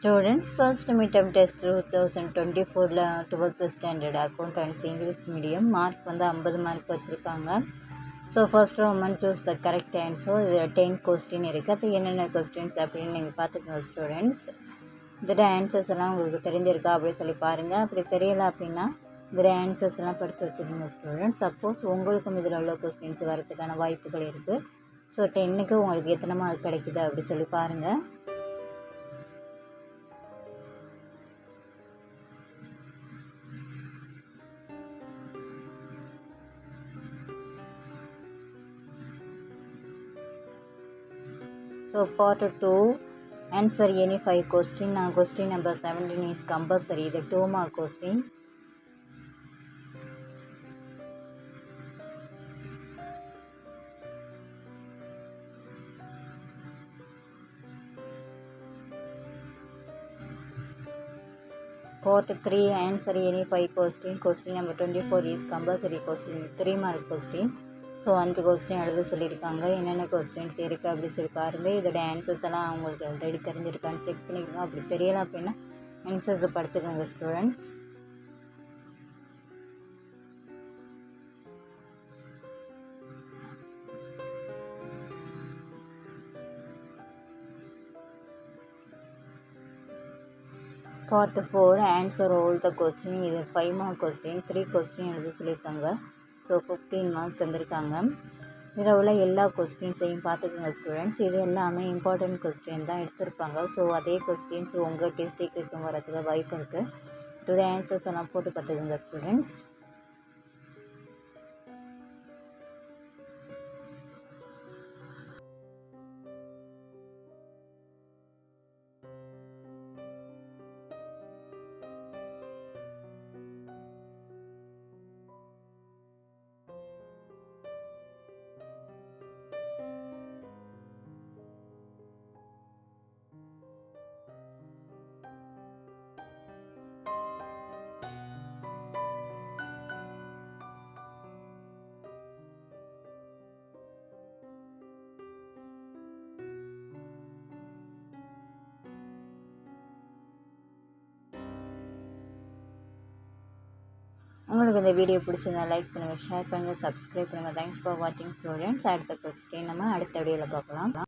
Students, first midterm test 2024 12th standard accountancy English medium mark வந்து 50 mark வச்சுருக்காங்க. So first Roman choose the correct answer. இதில் 10 question இருக்குது. அது என்னென்ன questions அப்படின்னு நீங்கள் பார்த்துக்கோங்க ஸ்டூடெண்ட்ஸ். இதோட ஆன்சர்ஸ் எல்லாம் உங்களுக்கு தெரிஞ்சிருக்கா அப்படின்னு சொல்லி பாருங்கள். அப்படி தெரியலை அப்படின்னா இதோட ஆன்சர்ஸ் எல்லாம் படித்து வச்சுக்கோங்க ஸ்டூடெண்ட்ஸ். சப்போஸ் உங்களுக்கும் இதில் உள்ள கொஸ்டின்ஸ் வரதுக்கான வாய்ப்புகள் இருக்குது. ஸோ 10க்கு உங்களுக்கு எத்தனை மார்க் கிடைக்குது அப்படி சொல்லி பாருங்கள். So part 2, answer any 5 question. Now question number 17 is compulsory. The 2 mark question. Part 3, answer any 5 question. Question number 24 is compulsory question. 3 mark question. So 5 question எழுத சொல்லியிருக்காங்க. என்னென்ன கொஸ்டின்ஸ் இருக்குது அப்படி சொல்லி பாருங்கள். இதோட ஆன்சர்ஸ் எல்லாம் அவங்களுக்கு ஆல்ரெடி தெரிஞ்சிருக்கான்னு செக் பண்ணிக்கோங்க. அப்படி தெரியலை அப்படின்னா ஆன்சர்ஸை படிச்சுக்கோங்க students. Part 4, answer all the question. இது 5 மார்க் கொஸ்டின். 3 கொஸ்டின் எழுத சொல்லியிருக்காங்க. ஸோ 15 மார்க் தந்திருக்காங்க. இதில் உள்ள எல்லா கொஸ்டின்ஸையும் பார்த்துக்கோங்க ஸ்டூடெண்ட்ஸ். இது எல்லாமே இம்பார்ட்டண்ட் கொஸ்டின் தான் எடுத்திருப்பாங்க. ஸோ அதே கொஸ்டின்ஸ் உங்கள் டிஸ்ட்ரிக்ட்டுக்கும் வரதுக்கு வாய்ப்பு இருக்குது. இதோட ஆன்சர்ஸ் எல்லாம் போட்டு பார்த்துக்கோங்க ஸ்டூடெண்ட்ஸ். உங்களுக்கு இந்த வீடியோ பிடிச்சிருந்தா லைக் பண்ணுங்கள், ஷேர் பண்ணுங்கள், சப்ஸ்கிரைப் பண்ணுங்கள். தேங்க்ஸ் ஃபார் வாட்சிங் ஸ்டூடெண்ட்ஸ். அடுத்த கொஸ்டின் நம்ம அடுத்த வீடியோவில் பார்க்கலாம்.